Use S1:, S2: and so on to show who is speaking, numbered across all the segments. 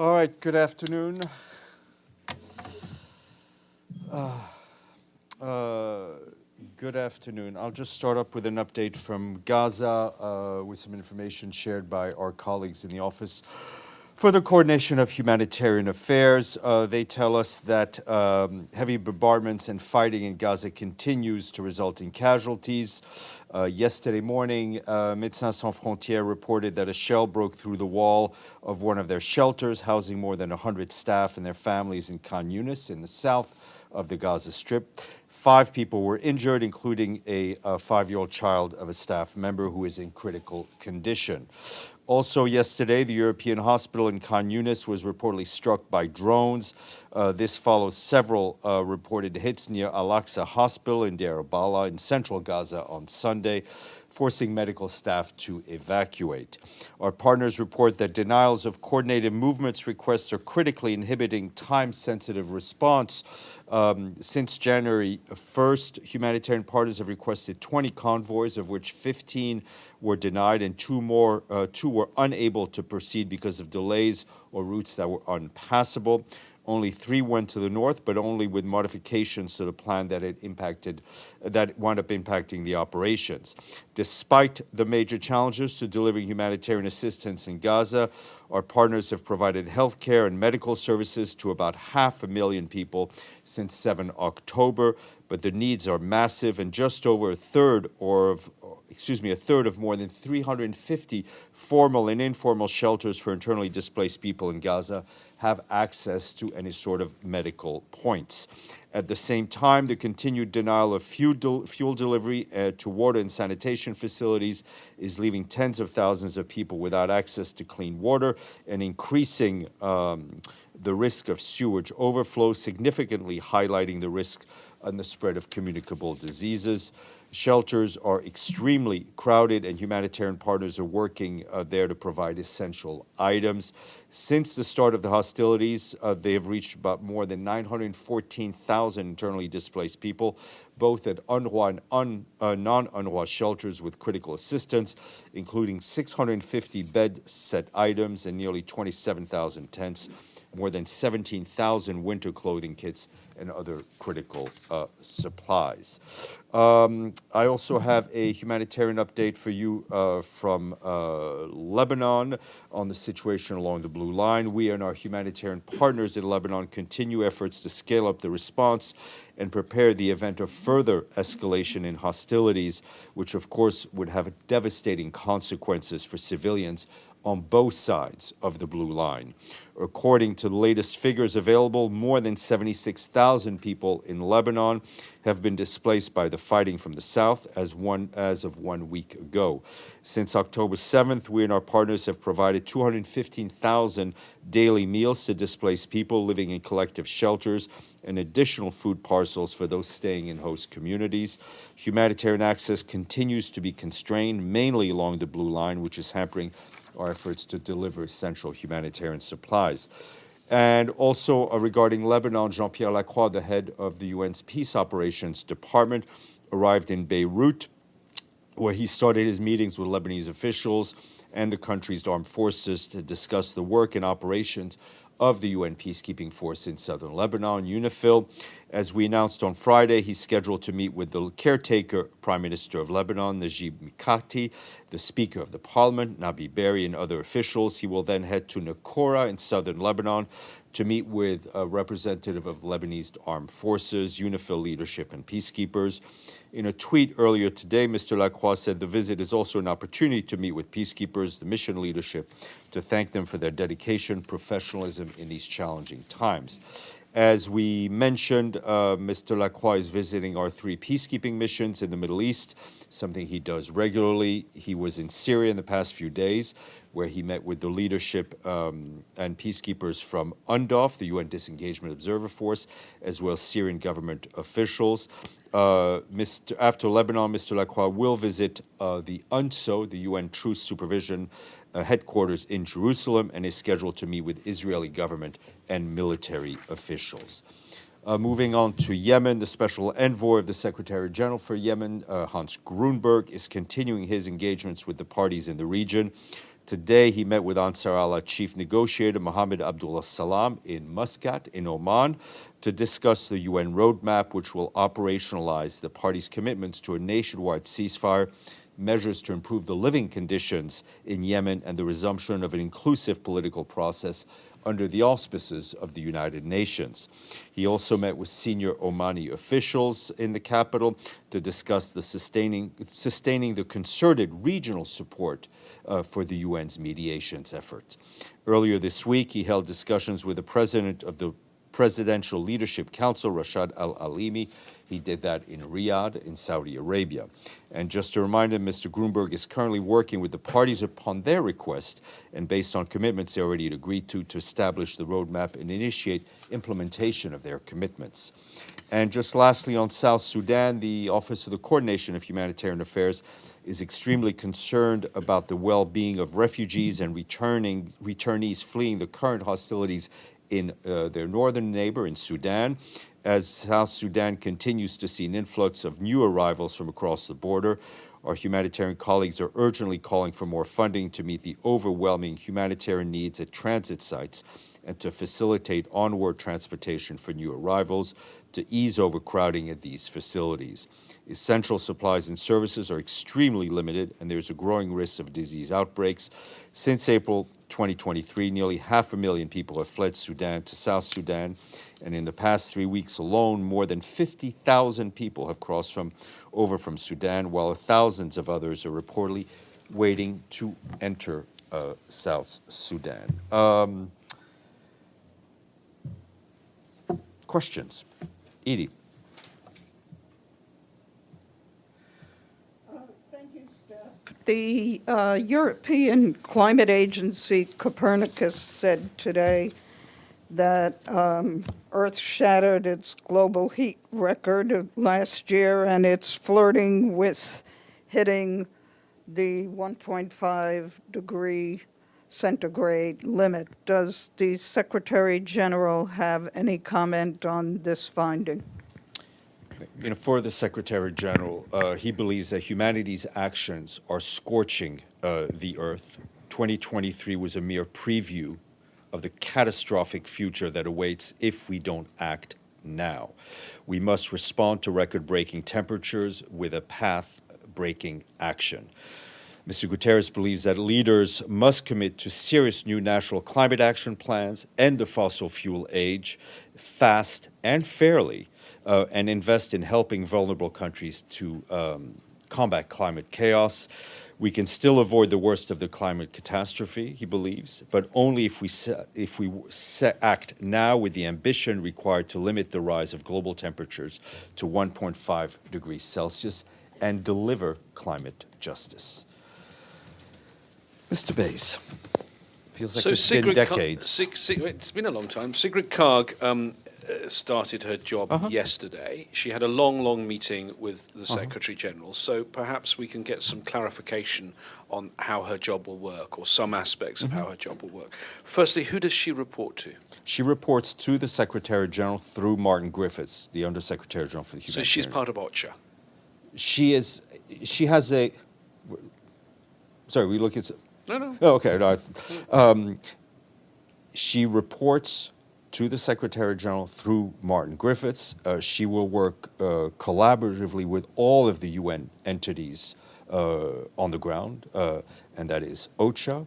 S1: All right, good afternoon. Good afternoon. I'll just start up with an update from Gaza with some information shared by our colleagues in the Office for the Coordination of Humanitarian Affairs. They tell us that heavy bombardments and fighting in Gaza continues to result in casualties. Yesterday morning, Médecins Sans Frontières reported that a shell broke through the wall of one of their shelters, housing more than 100 staff and their families in Khan Younis in the south of the Gaza Strip. 5 people were injured, including a 5-year-old child of a staff member who is in critical condition. Also yesterday, the European hospital in Khan Younis was reportedly struck by drones. This follows several reported hits near Aqsa Hospital in Deir al Balah in central Gaza on Sunday, forcing medical staff to evacuate. Our partners report that denials of coordinated movements requests are critically inhibiting time-sensitive response. Since January 1st, humanitarian partners have requested 20 convoys, of which 15 were denied and two were unable to proceed because of delays or routes that were unpassable. Only 3 went to the north, but only with modifications to the plan that wound up impacting the operations. Despite the major challenges to delivering humanitarian assistance in Gaza, our partners have provided healthcare and medical services to about 500,000 people since 7 October, but the needs are massive, and just over a third of more than 350 formal and informal shelters for internally displaced people in Gaza have access to any sort of medical points. At the same time, the continued denial of fuel delivery to water and sanitation facilities is leaving tens of thousands of people without access to clean water and increasing the risk of sewage overflow, significantly highlighting the risk and the spread of communicable diseases. Shelters are extremely crowded, and humanitarian partners are working there to provide essential items. Since the start of the hostilities, they have reached about more than 914,000 internally displaced people, both at UNRWA and non-UNRWA shelters with critical assistance, including 650 bed set items and nearly 27,000 tents, more than 17,000 winter clothing kits, and other critical supplies. I also have a humanitarian update for you from Lebanon on the situation along the Blue Line. We and our humanitarian partners in Lebanon continue efforts to scale up the response and prepare the event of further escalation in hostilities, which of course would have devastating consequences for civilians on both sides of the Blue Line. According to the latest figures available, more than 76,000 people in Lebanon have been displaced by the fighting from the south as of 1 week ago. Since October 7th, we and our partners have provided 215,000 daily meals to displaced people living in collective shelters and additional food parcels for those staying in host communities. Humanitarian access continues to be constrained, mainly along the Blue Line, which is hampering our efforts to deliver essential humanitarian supplies. And also regarding Lebanon, Jean-Pierre Lacroix, the head of the UN's Peace Operations Department, arrived in Beirut, where he started his meetings with Lebanese officials and the country's armed forces to discuss the work and operations of the UN peacekeeping force in southern Lebanon, UNIFIL. As we announced on Friday, he's scheduled to meet with the caretaker Prime Minister of Lebanon, Najib Mikati, the Speaker of the Parliament, Nabi Berri, and other officials. He will then head to Nakora in southern Lebanon to meet with a representative of Lebanese armed forces, UNIFIL leadership, and peacekeepers. In a tweet earlier today, Mr. Lacroix said the visit is also an opportunity to meet with peacekeepers, the mission leadership, to thank them for their dedication, professionalism in these challenging times. As we mentioned, Mr. Lacroix is visiting our 3 peacekeeping missions in the Middle East, something he does regularly. He was in Syria in the past few days, where he met with the leadership and peacekeepers from UNDOF, the UN Disengagement Observer Force, as well as Syrian government officials. After Lebanon, Mr. Lacroix will visit the UNSO, the UN Truce Supervision headquarters in Jerusalem, and is scheduled to meet with Israeli government and military officials. Moving on to Yemen, the special envoy of the Secretary General for Yemen, Hans Grunberg, is continuing his engagements with the parties in the region Today, he met with Ansar Allah chief negotiator Mohammed Abdullah Salam in Muscat, in Oman, to discuss the UN roadmap, which will operationalize the parties' commitments to a nationwide ceasefire, measures to improve the living conditions in Yemen, and the resumption of an inclusive political process under the auspices of the United Nations. He also met with senior Omani officials in the capital to discuss the sustaining the concerted regional support for the UN's mediations effort. Earlier this week, he held discussions with the president of the Presidential Leadership Council, Rashad al-Alimi. He did that in Riyadh, in Saudi Arabia. And just a reminder, Mr. Grunberg is currently working with the parties upon their request and based on commitments they already agreed to establish the roadmap and initiate implementation of their commitments. And just lastly, on South Sudan, the Office of the Coordination of Humanitarian Affairs is extremely concerned about the well-being of refugees and returnees fleeing the current hostilities in their northern neighbor in Sudan, as South Sudan continues to see an influx of new arrivals from across the border. Our humanitarian colleagues are urgently calling for more funding to meet the overwhelming humanitarian needs at transit sites and to facilitate onward transportation for new arrivals to ease overcrowding at these facilities. Essential supplies and services are extremely limited, and there's a growing risk of disease outbreaks. Since April 2023, nearly 500,000 people have fled Sudan to South Sudan, and in the past 3 weeks alone, more than 50,000 people have crossed over from Sudan, while thousands of others are reportedly waiting to enter South Sudan. Questions? Edie.
S2: Thank you, Steph. The European Climate Agency, Copernicus, said today that Earth shattered its global heat record of last year, and it's flirting with hitting the 1.5 degree centigrade limit. Does the Secretary General have any comment on this finding?
S1: For the Secretary General, he believes that humanity's actions are scorching the earth. 2023 was a mere preview of the catastrophic future that awaits if we don't act now. We must respond to record-breaking temperatures with a path-breaking action. Mr. Guterres believes that leaders must commit to serious new national climate action plans, end the fossil fuel age, fast and fairly, and invest in helping vulnerable countries to combat climate chaos. We can still avoid the worst of the climate catastrophe, he believes, but only if we act now with the ambition required to limit the rise of global temperatures to 1.5 degrees Celsius and deliver climate justice. Mr. Bays, feels like it's been decades.
S3: It's been a long time. Sigrid Kaag started her job yesterday. She had a long meeting with the Secretary General, so perhaps we can get some clarification on how her job will work, or some aspects of how her job will work. Firstly, who does she report to?
S1: She reports to the Secretary General through Martin Griffiths, the Undersecretary General for the Humanitarian.
S3: So she's part of OCHA?
S1: She has a... Sorry, we look at...
S3: No.
S1: Oh, okay. No, she reports to the Secretary General through Martin Griffiths. She will work collaboratively with all of the UN entities on the ground, and that is OCHA,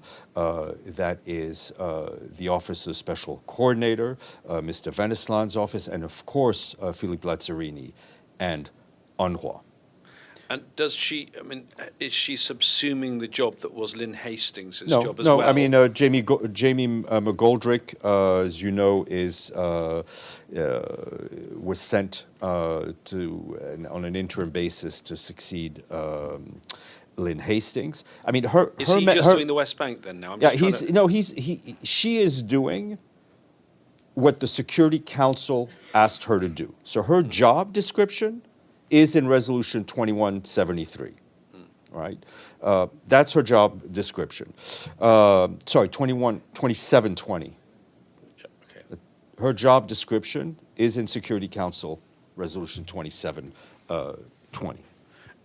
S1: that is the Office of Special Coordinator, Mr. Veneslan's office, and of course, Philippe Lazzarini and UNRWA.
S3: And does she, is she subsuming the job that was Lynn Hastings' job as well?
S1: No, Jamie McGoldrick, as you know, was sent on an interim basis to succeed Lynn Hastings.
S3: Is he just doing the West Bank then now?
S1: She is doing what the Security Council asked her to do. So her job description is in Resolution 2173, right? That's her job description. 2720.
S3: Yeah, okay.
S1: Her job description is in Security Council Resolution 2720.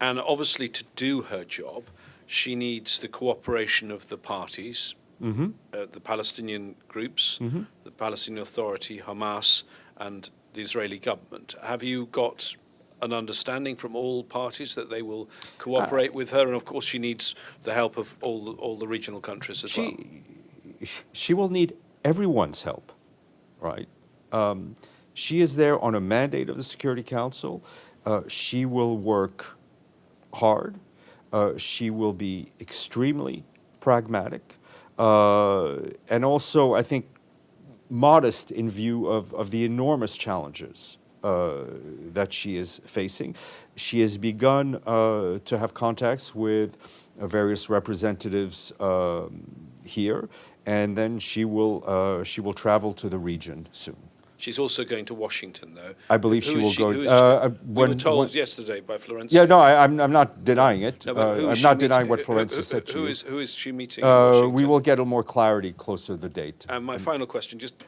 S3: And obviously to do her job, she needs the cooperation of the parties, the Palestinian groups, the Palestinian Authority, Hamas, and the Israeli government. Have you got an understanding from all parties that they will cooperate with her? And of course, she needs the help of all the regional countries as well.
S1: She will need everyone's help, right? She is there on a mandate of the Security Council. She will work hard. She will be extremely pragmatic, and also, I think, modest in view of the enormous challenges that she is facing. She has begun to have contacts with various representatives here, and then she will travel to the region soon.
S3: She's also going to Washington, though.
S1: I believe she will go.
S3: We were told yesterday by Florencia.
S1: Yeah, no, I'm not denying it.
S3: No, but who is
S1: I'm
S3: she
S1: not
S3: meeting-
S1: denying what Florencia said to you.
S3: Who is she meeting in Washington?
S1: We will get more clarity closer to the date.
S3: And my final question, just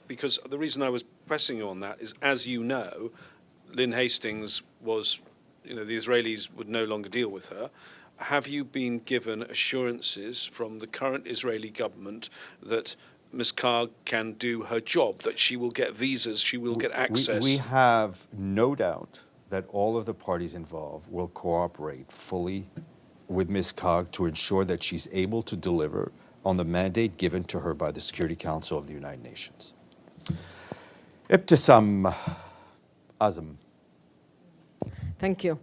S3: because the reason I was pressing you on that is, as you know, Lynn Hastings was, the Israelis would no longer deal with her. Have you been given assurances from the current Israeli government that Ms. Karg can do her job, that she will get visas, she will get access?
S1: We have no doubt that all of the parties involved will cooperate fully with Ms. Karg to ensure that she's able to deliver on the mandate given to her by the Security Council of the United Nations. Ibtisam Azam.
S4: Thank you.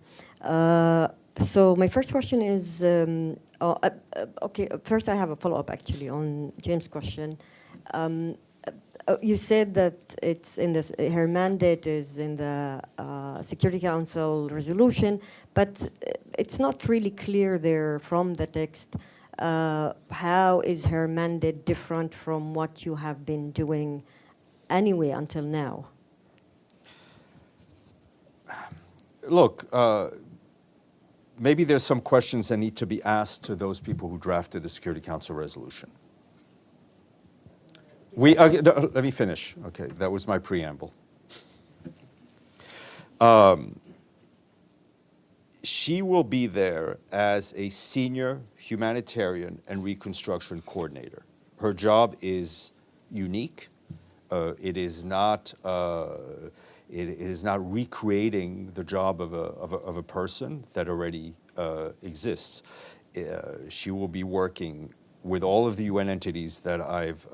S4: So my first question is, okay, first I have a follow-up actually on James' question. You said that it's in this, her mandate is in the Security Council resolution, but it's not really clear there from the text. How is her mandate different from what you have been doing anyway until now?
S1: Look, maybe there's some questions that need to be asked to those people who drafted the Security Council resolution. Let me finish. Okay, that was my preamble. She will be there as a senior humanitarian and reconstruction coordinator. Her job is unique. It is not recreating the job of a person that already exists. She will be working with all of the UN entities that I've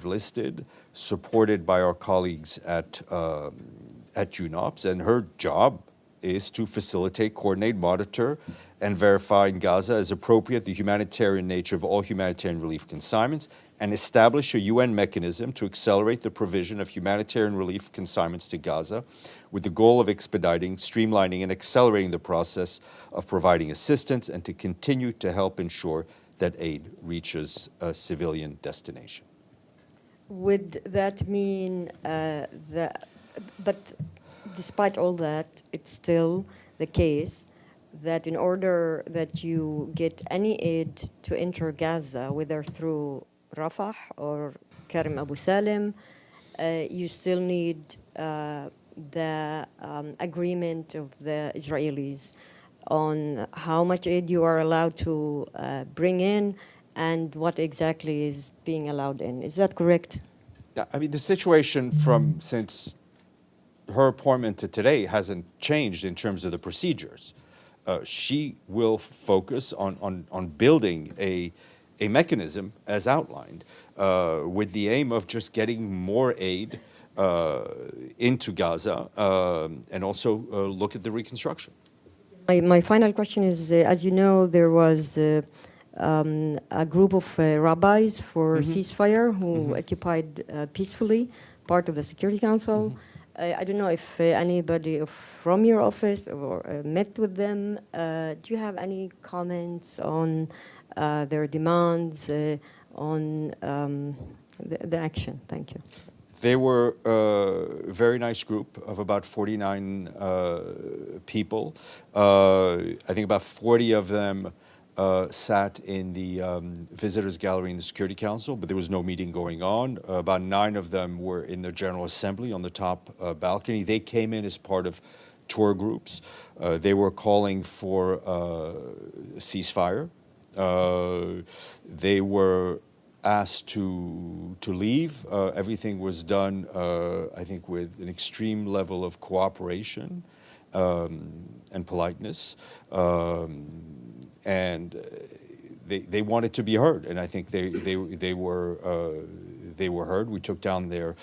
S1: listed, supported by our colleagues at UNOPS, and her job is to facilitate, coordinate, monitor, and verify in Gaza as appropriate the humanitarian nature of all humanitarian relief consignments, and establish a UN mechanism to accelerate the provision of humanitarian relief consignments to Gaza with the goal of expediting, streamlining, and accelerating the process of providing assistance, and to continue to help ensure that aid reaches a civilian destination.
S4: Would that mean that, but despite all that, it's still the case that in order that you get any aid to enter Gaza, whether through Rafah or Karim Abu Salim, you still need the agreement of the Israelis on how much aid you are allowed to bring in and what exactly is being allowed in. Is that correct?
S1: I mean, the situation from since her appointment to today hasn't changed in terms of the procedures. She will focus on building a mechanism as outlined with the aim of just getting more aid into Gaza and also look at the reconstruction.
S4: My final question is, as you know, there was a group of rabbis for ceasefire who occupied peacefully part of the Security Council. I don't know if anybody from your office or met with them. Do you have any comments on their demands, on the action? Thank you.
S1: They were a very nice group of about 49 people. I think about 40 of them sat in the visitors gallery in the Security Council, but there was no meeting going on. About 9 of them were in the General Assembly on the top balcony. They came in as part of tour groups. They were calling for a ceasefire. They were asked to leave. Everything was done, I think, with an extreme level of cooperation and politeness. And they wanted to be heard, and I think they were heard. We took down their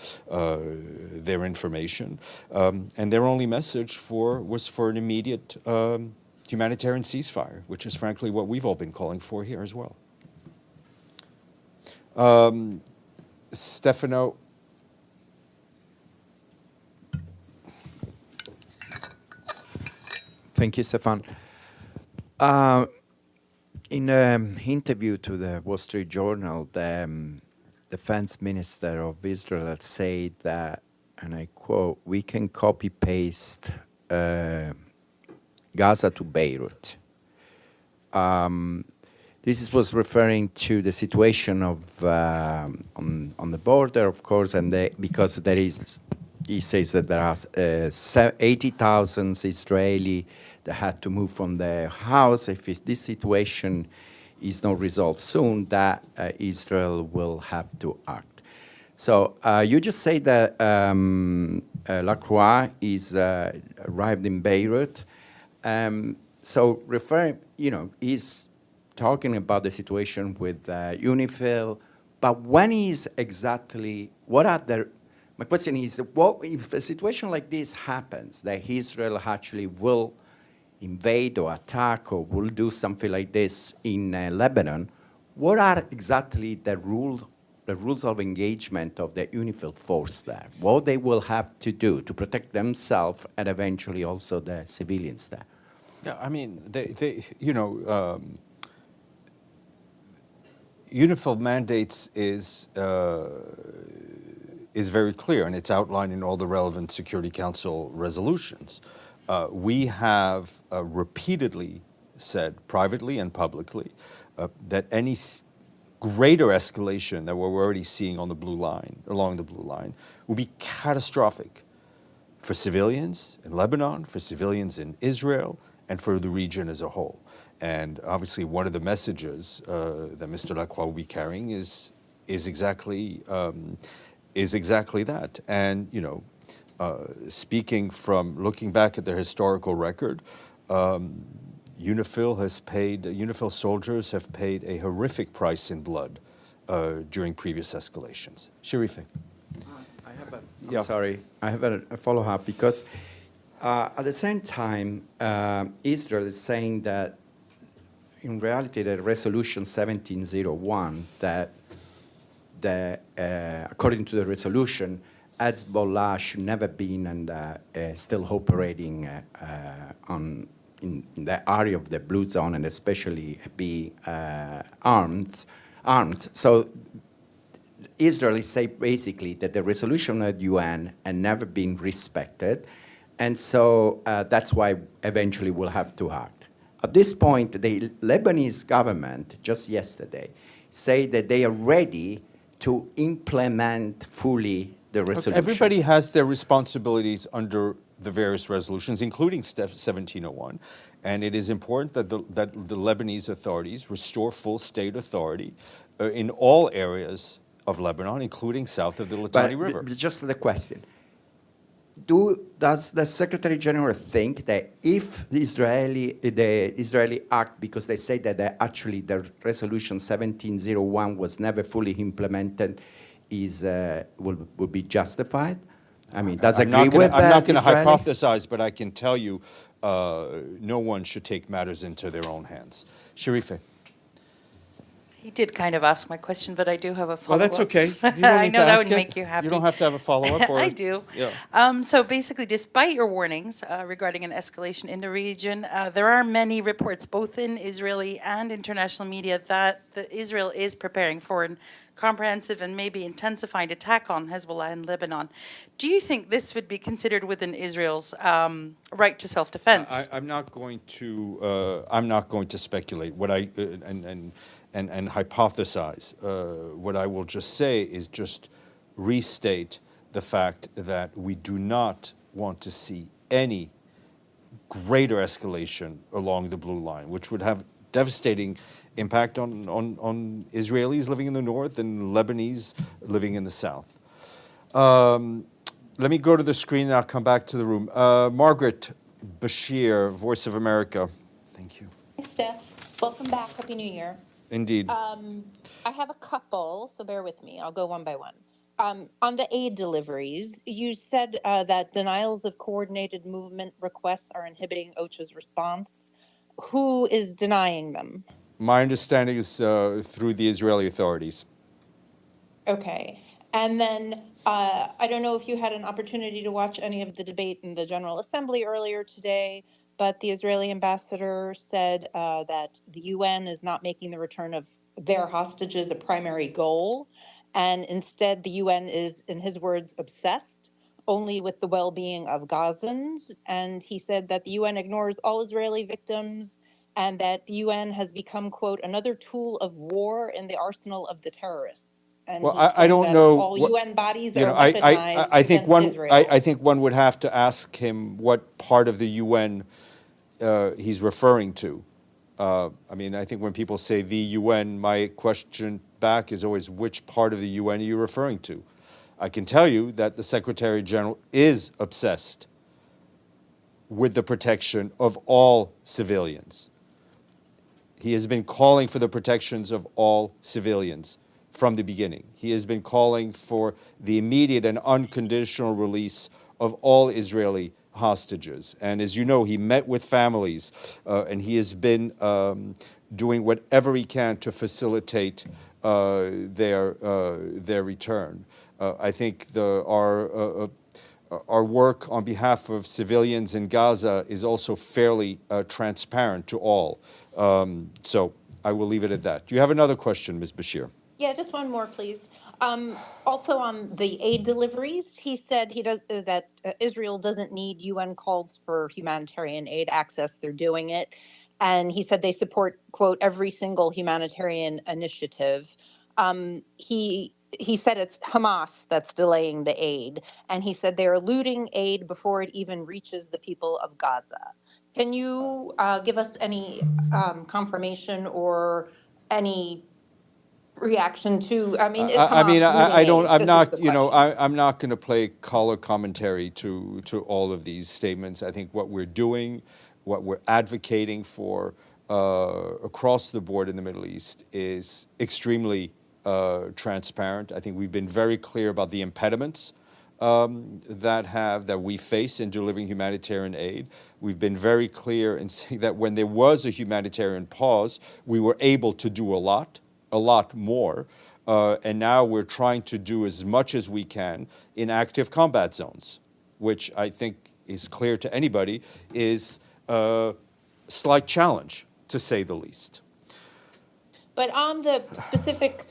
S1: information, and their only message was for an immediate humanitarian ceasefire, which is frankly what we've all been calling for here as well. Stefano.
S5: Thank you, Stéphane. In an interview to the Wall Street Journal, the defense minister of Israel had said that, and I quote, "We can copy-paste Gaza to Beirut." This was referring to the situation of on the border, of course, and because there is, he says that there are 80,000 Israeli that had to move from their house. If this situation is not resolved soon, that Israel will have to act. So you just say that Lacroix is arrived in Beirut. So he's talking about the situation with UNIFIL, but when is exactly, what are the, my question is, what if a situation like this happens, that Israel actually will invade or attack or will do something like this in Lebanon, what are exactly the rules of engagement of the UNIFIL force there? What they will have to do to protect themselves and eventually also the civilians there?
S1: Yeah, I mean, UNIFIL mandates is very clear, and it's outlined in all the relevant Security Council resolutions. We have repeatedly said, privately and publicly, that any greater escalation that we're already seeing on the blue line, along the blue line, will be catastrophic for civilians in Lebanon, for civilians in Israel, and for the region as a whole. And obviously, one of the messages that Mr. Lacroix will be carrying is exactly that. And speaking from looking back at the historical record, UNIFIL soldiers have paid a horrific price in blood during previous escalations. Sharife.
S5: I have a follow-up because at the same time, Israel is saying that in reality, the resolution 1701, that according to the resolution, Hezbollah should never been and still operating in the area of the blue zone, and especially be armed. So Israel is saying basically that the resolution of the UN had never been respected, and so that's why eventually we'll have to act. At this point, the Lebanese government, just yesterday, say that they are ready to implement fully the resolution.
S1: Okay, everybody has their responsibilities under the various resolutions, including 1701, and it is important that the Lebanese authorities restore full state authority in all areas of Lebanon, including south of the Litani River.
S5: Just the question. Does the Secretary General think that if the Israeli act, because they say that actually the resolution 1701 was never fully implemented, will be justified? I mean, does agree with that?
S1: I'm not going to hypothesize, but I can tell you no one should take matters into their own hands. Sharife.
S6: He did kind of ask my question, but I do have a follow-up.
S1: Well, that's okay. You don't
S6: I
S1: need
S6: know
S1: to
S6: that
S1: ask
S6: would
S1: it.
S6: make you happy.
S1: You don't have to have a follow-up.
S6: I do.
S1: Yeah.
S6: So basically, despite your warnings regarding an escalation in the region, there are many reports, both in Israeli and international media, that Israel is preparing for a comprehensive and maybe intensifying attack on Hezbollah in Lebanon. Do you think this would be considered within Israel's right to self-defense?
S1: I'm not going to speculate. What I and hypothesize. What I will just say is just restate the fact that we do not want to see any greater escalation along the blue line, which would have devastating impact on Israelis living in the north and Lebanese living in the south. Let me go to the screen and I'll come back to the room. Margaret Bashir, Voice of America. Thank you.
S7: Hi, Steph. Welcome back. Happy New Year.
S1: Indeed.
S7: I have a couple, so bear with me. I'll go one by one. On the aid deliveries, you said that denials of coordinated movement requests are inhibiting OCHA's response. Who is denying them?
S1: My understanding is through the Israeli authorities.
S7: Okay. And then I don't know if you had an opportunity to watch any of the debate in the General Assembly earlier today, but the Israeli ambassador said that the UN is not making the return of their hostages a primary goal. And instead, the UN is, in his words, obsessed only with the well-being of Gazans. And he said that the UN ignores all Israeli victims and that the UN has become, quote, another tool of war in the arsenal of the terrorists. And
S1: Well,
S7: he's
S1: I
S7: saying
S1: don't
S7: that
S1: know.
S7: all UN bodies
S1: You
S7: are
S1: know,
S7: weaponized
S1: I think
S7: against Israel.
S1: I think one would have to ask him what part of the UN he's referring to. I mean, I think when people say the UN, my question back is always, which part of the UN are you referring to? I can tell you that the Secretary General is obsessed with the protection of all civilians. He has been calling for the protections of all civilians from the beginning. He has been calling for the immediate and unconditional release of all Israeli hostages. And as you know, he met with families and he has been doing whatever he can to facilitate their return. I think our work on behalf of civilians in Gaza is also fairly transparent to all. So I will leave it at that. Do you have another question, Ms. Bashir?
S7: Yeah, just one more, please. Also on the aid deliveries, he said that Israel doesn't need UN calls for humanitarian aid access. They're doing it. And he said they support, quote, every single humanitarian initiative. He said it's Hamas that's delaying the aid. And he said they're eluding aid before it even reaches the people of Gaza. Can you give us any confirmation or any reaction to? I mean, is Hamas
S1: I mean, I
S7: eluding
S1: don't.
S7: aid?
S1: I'm
S7: This is
S1: not.
S7: the
S1: You know,
S7: question.
S1: I'm not going to play color commentary to all of these statements. I think what we're doing, what we're advocating for across the board in the Middle East is extremely transparent. I think we've been very clear about the impediments that we face in delivering humanitarian aid. We've been very clear in saying that when there was a humanitarian pause, we were able to do a lot more. And now we're trying to do as much as we can in active combat zones, which I think is clear to anybody is a slight challenge, to say the least.
S7: But on the specific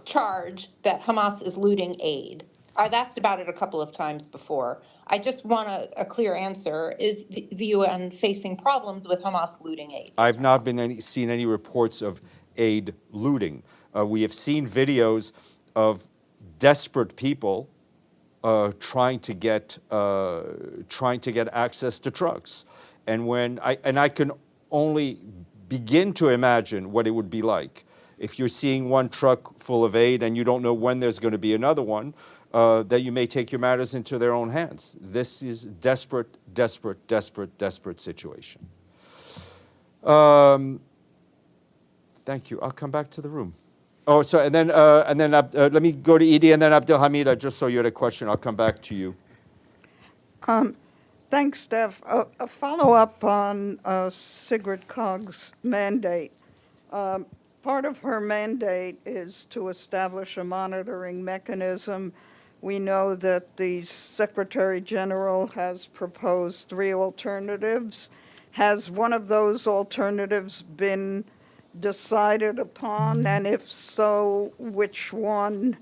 S7: charge that Hamas is looting aid, I've asked about it a couple of times before. I just want a clear answer. Is the UN facing problems with Hamas looting aid?
S1: I've not seen any reports of aid looting. We have seen videos of desperate people trying to get access to trucks, and I can only begin to imagine what it would be like if you're seeing one truck full of aid and you don't know when there's going to be another one. That you may take your matters into their own hands. This is desperate situation. Thank you. I'll come back to the room. Oh, so and then let me go to Edie and then Abdelhamid. I just saw you had a question. I'll come back to you.
S2: Thanks, Steph. A follow-up on Sigrid Kaag's mandate. Part of her mandate is to establish a monitoring mechanism. We know that the Secretary General has proposed 3 alternatives. Has one of those alternatives been decided upon, and if so, which one?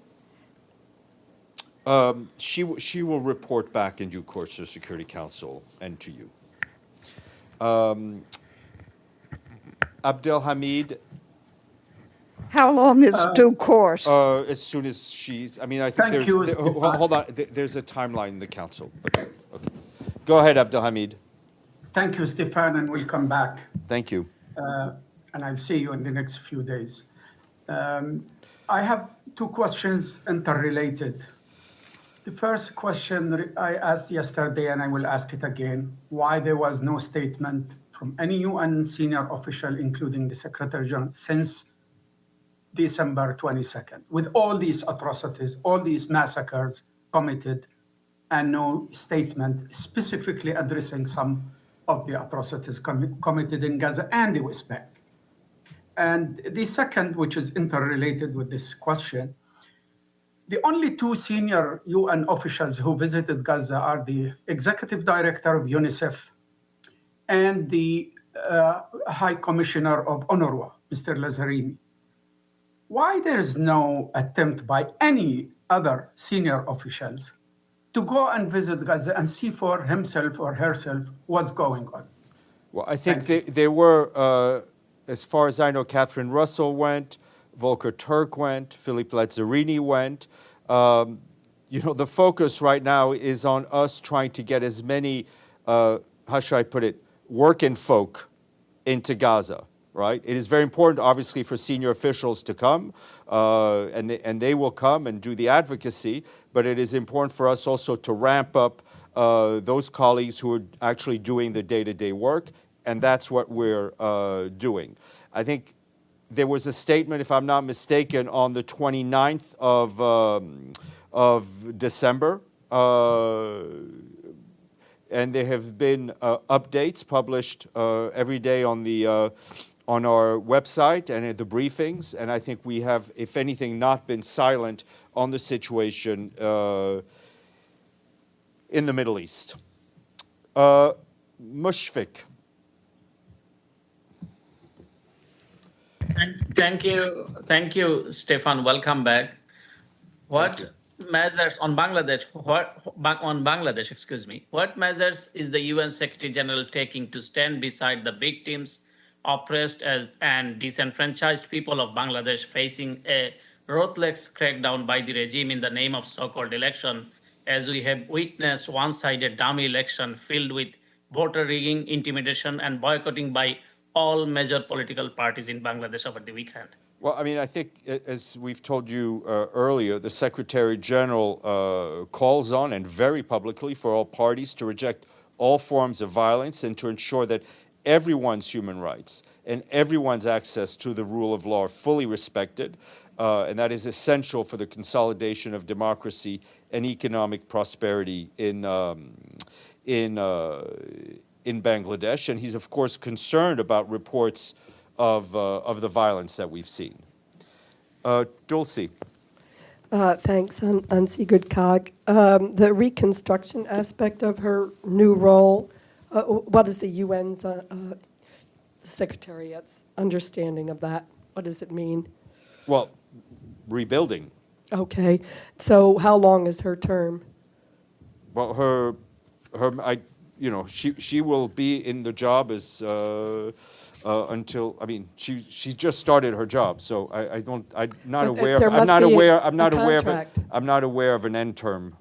S1: She will report back in due course to the Security Council and to you. Abdelhamid.
S2: How long is due course?
S1: As soon as she's, I mean, I think
S8: Thank you,
S1: hold on, there's a timeline in the council. Okay. Go ahead, Abdelhamid.
S8: Thank you, Stéphane, and welcome back.
S1: Thank you.
S8: And I'll see you in the next few days. I have two questions interrelated. The first question I asked yesterday, and I will ask it again, why there was no statement from any UN senior official, including the Secretary General, since December 22nd, with all these atrocities, all these massacres committed, and no statement specifically addressing some of the atrocities committed in Gaza and the West Bank. And the second, which is interrelated with this question, the only two senior UN officials who visited Gaza are the executive director of UNICEF and the High Commissioner of UNRWA, Mr. Lazzarini. Why there is no attempt by any other senior officials to go and visit Gaza and see for himself or herself what's going on?
S1: Well, I think they were, as far as I know, Catherine Russell went, Volker Turk went, Philippe Lazzarini went. The focus right now is on us trying to get as many, how should I put it, working folk into Gaza, right? It is very important, obviously, for senior officials to come, and they will come and do the advocacy, but it is important for us also to ramp up those colleagues who are actually doing the day-to-day work, and that's what we're doing. I think there was a statement, if I'm not mistaken, on the 29th of December, and there have been updates published every day on our website and at the briefings, and I think we have, if anything, not been silent on the situation in the Middle East. Mushfiq.
S9: Thank you, Stéphane. Welcome back. What measures on Bangladesh? What measures is the UN Secretary General taking to stand beside the victims, oppressed and disenfranchised people of Bangladesh facing a ruthless crackdown by the regime in the name of so-called election, as we have witnessed one-sided dummy election filled with voter rigging, intimidation, and boycotting by all major political parties in Bangladesh over the weekend?
S1: Well, I mean, I think, as we've told you earlier, the Secretary General calls on, and very publicly, for all parties to reject all forms of violence and to ensure that everyone's human rights and everyone's access to the rule of law are fully respected, and that is essential for the consolidation of democracy and economic prosperity in Bangladesh. And he's, of course, concerned about reports of the violence that we've seen. Dulcie.
S10: Thanks, Sigrid Kaag. The reconstruction aspect of her new role, what is the UN's Secretariat's understanding of that? What does it mean?
S1: Well, rebuilding.
S10: Okay, so how long is her term?
S1: Well, she will be in the job as until, I mean, she just started her job, so I'm not aware of an end term.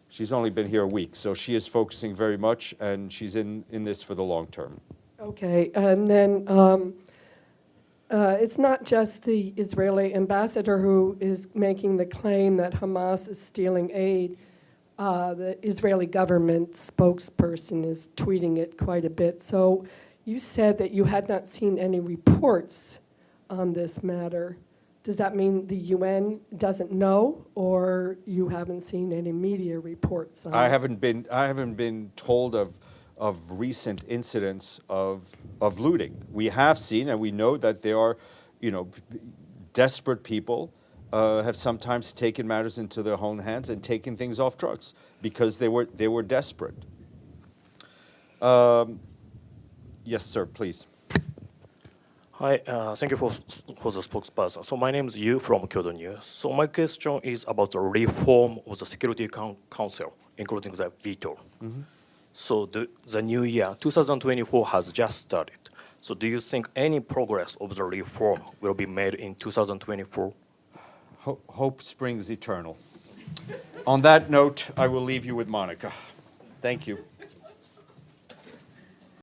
S1: She's only been here a week, so she is focusing very much, and she's in this for the long term.
S10: Okay, and then it's not just the Israeli ambassador who is making the claim that Hamas is stealing aid. The Israeli government spokesperson is tweeting it quite a bit. So you said that you had not seen any reports on this matter. Does that mean the UN doesn't know, or you haven't seen any media reports on it?
S1: I haven't been told of recent incidents of looting. We have seen, and we know that there are, desperate people have sometimes taken matters into their own hands and taken things off trucks because they were desperate. Yes, sir, please.
S11: Hi, thank you for the spokesperson. So my name is Yu from Kyoto News. So my question is about the reform of the Security Council, including the veto. Mm-hmm. So the new year, 2024, has just started. So do you think any progress of the reform will be made in 2024?
S1: Hope springs eternal. On that note, I will leave you with Monica. Thank you.